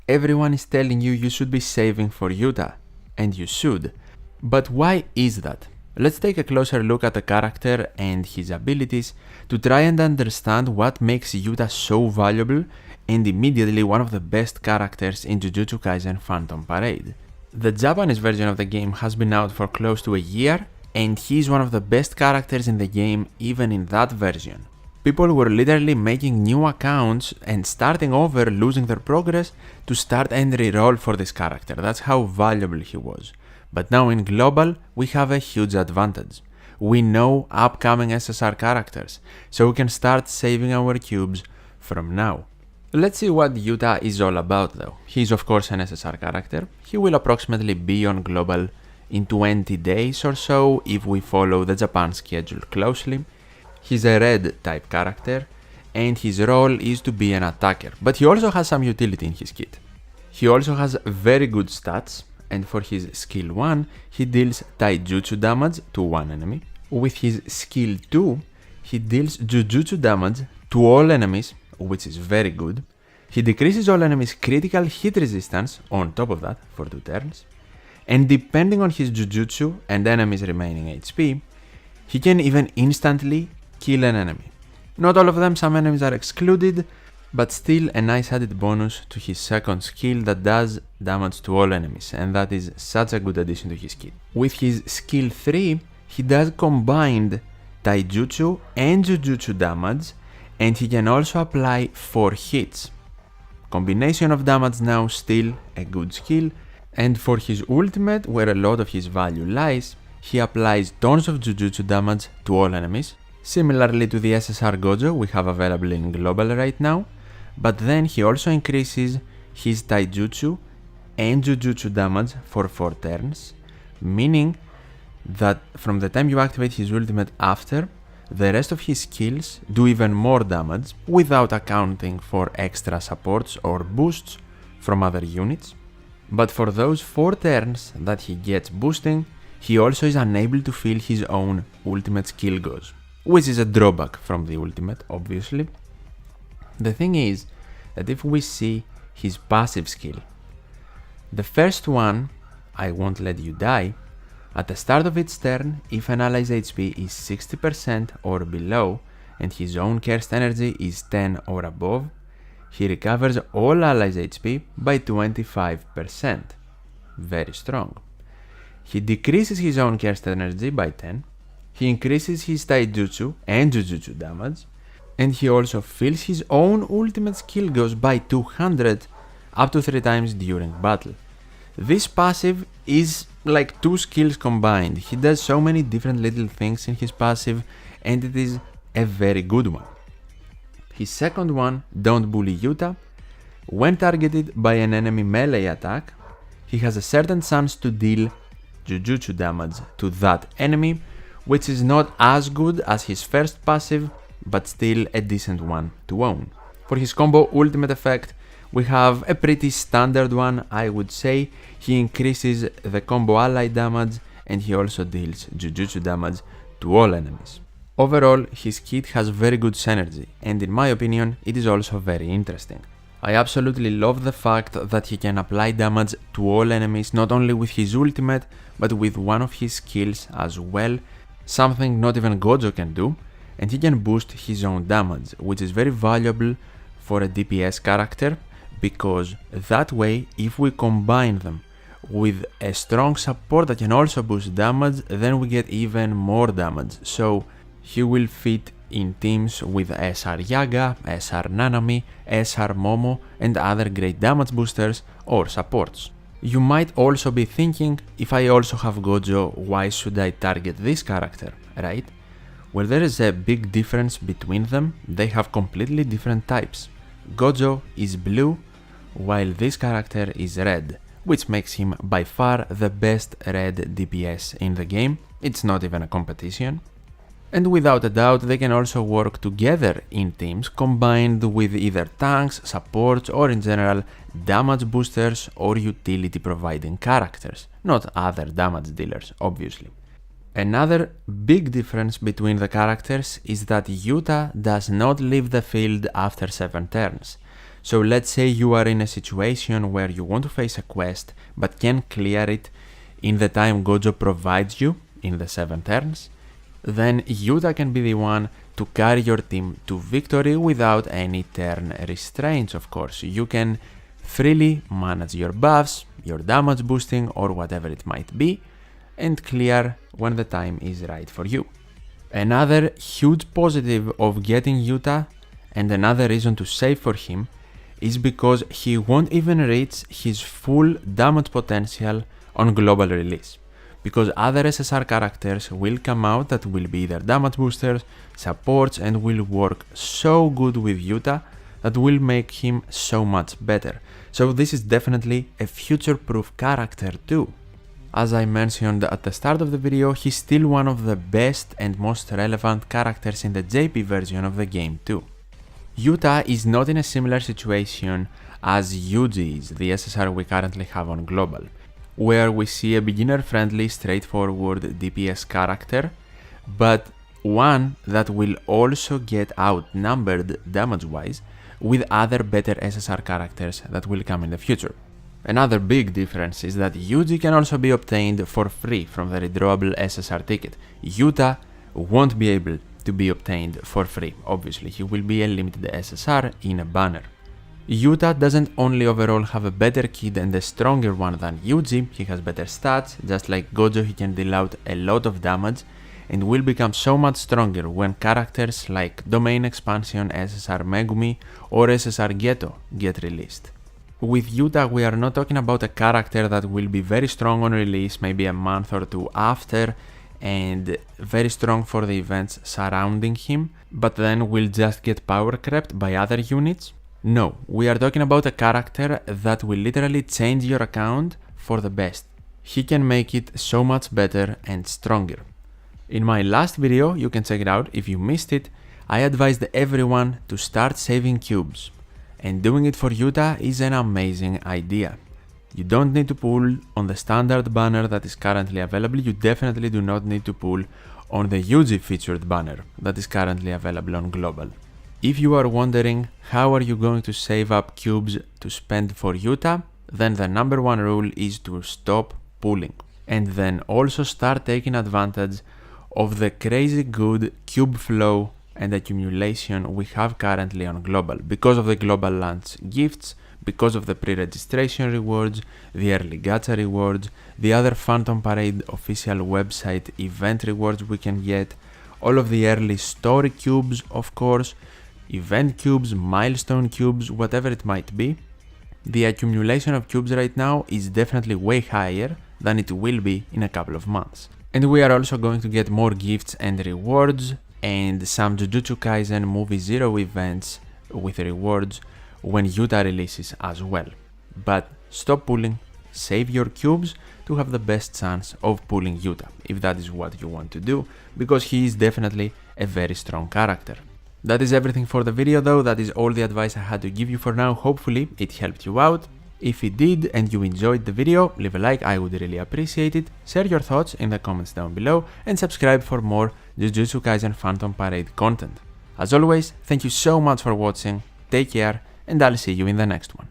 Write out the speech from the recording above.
Everyone is telling you should be saving for Yuta, and you should. But why is that? Let's take a closer look at the character and his abilities to try and understand what makes Yuta so valuable and immediately one of the best characters in Jujutsu Kaisen Phantom Parade. The Japanese version of the game has been out for close to a year, and he's one of the best characters in the game even in that version. People were literally making new accounts and starting over, losing their progress to start and reroll for this character. That's how valuable he was. But now in Global, we have a huge advantage. We know upcoming SSR characters, so we can start saving our cubes from now. Let's see what Yuta is all about though. He's of course an SSR character. He will approximately be on Global in 20 days or so if we follow the Japan schedule closely. He's a red type character and his role is to be an attacker, but he also has some utility in his kit. He also has very good stats, and for his skill 1 he deals taijutsu damage to one enemy. With his skill 2 he deals jujutsu damage to all enemies, which is very good. He decreases all enemies' critical hit resistance on top of that for 2 turns. And depending on his jujutsu and enemies' remaining HP, he can even instantly kill an enemy. Not all of them, some enemies are excluded, but still a nice added bonus to his second skill that does damage to all enemies, and that is such a good addition to his kit. With his skill 3, he does combined taijutsu and jujutsu damage, and he can also apply 4 hits. Combination of damage now still a good skill, and for his ultimate, where a lot of his value lies, he applies tons of jujutsu damage to all enemies, similarly to the SSR Gojo we have available in Global right now, but then he also increases his taijutsu and jujutsu damage for 4 turns, meaning that from the time you activate his ultimate after, the rest of his skills do even more damage without accounting for extra supports or boosts from other units. But for those 4 turns that he gets boosting, he also is unable to fill his own ultimate skill goes, which is a drawback from the ultimate, obviously. The thing is that if we see his passive skill, the first one, I won't let you die, at the start of each turn, if an ally's HP is 60% or below and his own cursed energy is 10 or above, he recovers all allies' HP by 25%. Very strong. He decreases his own cursed energy by 10, he increases his taijutsu and jujutsu damage, and he also fills his own ultimate skill goes by 200 up to 3 times during battle. This passive is like 2 skills combined. He does so many different little things in his passive, and it is a very good one. His second one, Don't Bully Yuta, when targeted by an enemy melee attack, he has a certain chance to deal jujutsu damage to that enemy, which is not as good as his first passive, but still a decent one to own. For his combo ultimate effect, we have a pretty standard one, I would say. He increases the combo ally damage and he also deals jujutsu damage to all enemies. Overall, his kit has very good synergy, and in my opinion, it is also very interesting. I absolutely love the fact that he can apply damage to all enemies not only with his ultimate, but with one of his skills as well, something not even Gojo can do, and he can boost his own damage, which is very valuable for a DPS character, because that way, if we combine them with a strong support that can also boost damage, then we get even more damage. So he will fit in teams with SR Yaga, SR Nanami, SR Momo and other great damage boosters or supports. You might also be thinking, if I also have Gojo, why should I target this character, right? Well, there is a big difference between them. They have completely different types. Gojo is blue, while this character is red, which makes him by far the best red DPS in the game. It's not even a competition. And without a doubt, they can also work together in teams combined with either tanks, supports, or in general damage boosters or utility providing characters, not other damage dealers, obviously. Another big difference between the characters is that Yuta does not leave the field after 7 turns. So let's say you are in a situation where you want to face a quest but can clear it in the time Gojo provides you in the 7 turns, then Yuta can be the one to carry your team to victory without any turn restraints, of course. You can freely manage your buffs, your damage boosting or whatever it might be, and clear when the time is right for you. Another huge positive of getting Yuta, and another reason to save for him, is because he won't even reach his full damage potential on global release. Because other SSR characters will come out that will be either damage boosters, supports, and will work so good with Yuta that will make him so much better. So this is definitely a future-proof character too. As I mentioned at the start of the video, he's still one of the best and most relevant characters in the JP version of the game too. Yuta is not in a similar situation as Yuji is, the SSR we currently have on global, where we see a beginner-friendly, straightforward DPS character, but one that will also get outnumbered damage-wise with other better SSR characters that will come in the future. Another big difference is that Yuji can also be obtained for free from the redrawable SSR ticket. Yuta won't be able to be obtained for free, obviously, he will be a limited SSR in a banner. Yuta doesn't only overall have a better kid and a stronger one than Yuji, he has better stats, just like Gojo he can deal out a lot of damage and will become so much stronger when characters like Domain Expansion, SSR Megumi or SSR Geto get released. With Yuta we are not talking about a character that will be very strong on release, maybe a month or two after, and very strong for the events surrounding him, but then will just get power crept by other units. No, we are talking about a character that will literally change your account for the best. He can make it so much better and stronger. In my last video, you can check it out if you missed it, I advised everyone to start saving cubes. And doing it for Yuta is an amazing idea. You don't need to pull on the standard banner that is currently available, you definitely do not need to pull on the Yuji featured banner that is currently available on global. If you are wondering how are you going to save up cubes to spend for Yuta, then the number one rule is to stop pulling. And then also start taking advantage of the crazy good cube flow and accumulation we have currently on global, because of the global launch gifts, because of the pre-registration rewards, the early gacha rewards, the other Phantom Parade official website event rewards we can get, all of the early story cubes of course, event cubes, milestone cubes, whatever it might be. The accumulation of cubes right now is definitely way higher than it will be in a couple of months. And we are also going to get more gifts and rewards, and some Jujutsu Kaisen Movie Zero events with rewards when Yuta releases as well. But stop pulling, save your cubes to have the best chance of pulling Yuta, if that is what you want to do, because he is definitely a very strong character. That is everything for the video though, that is all the advice I had to give you for now, hopefully it helped you out. If it did and you enjoyed the video, leave a like, I would really appreciate it, share your thoughts in the comments down below, and subscribe for more Jujutsu Kaisen Phantom Parade content. As always, thank you so much for watching, take care, and I'll see you in the next one.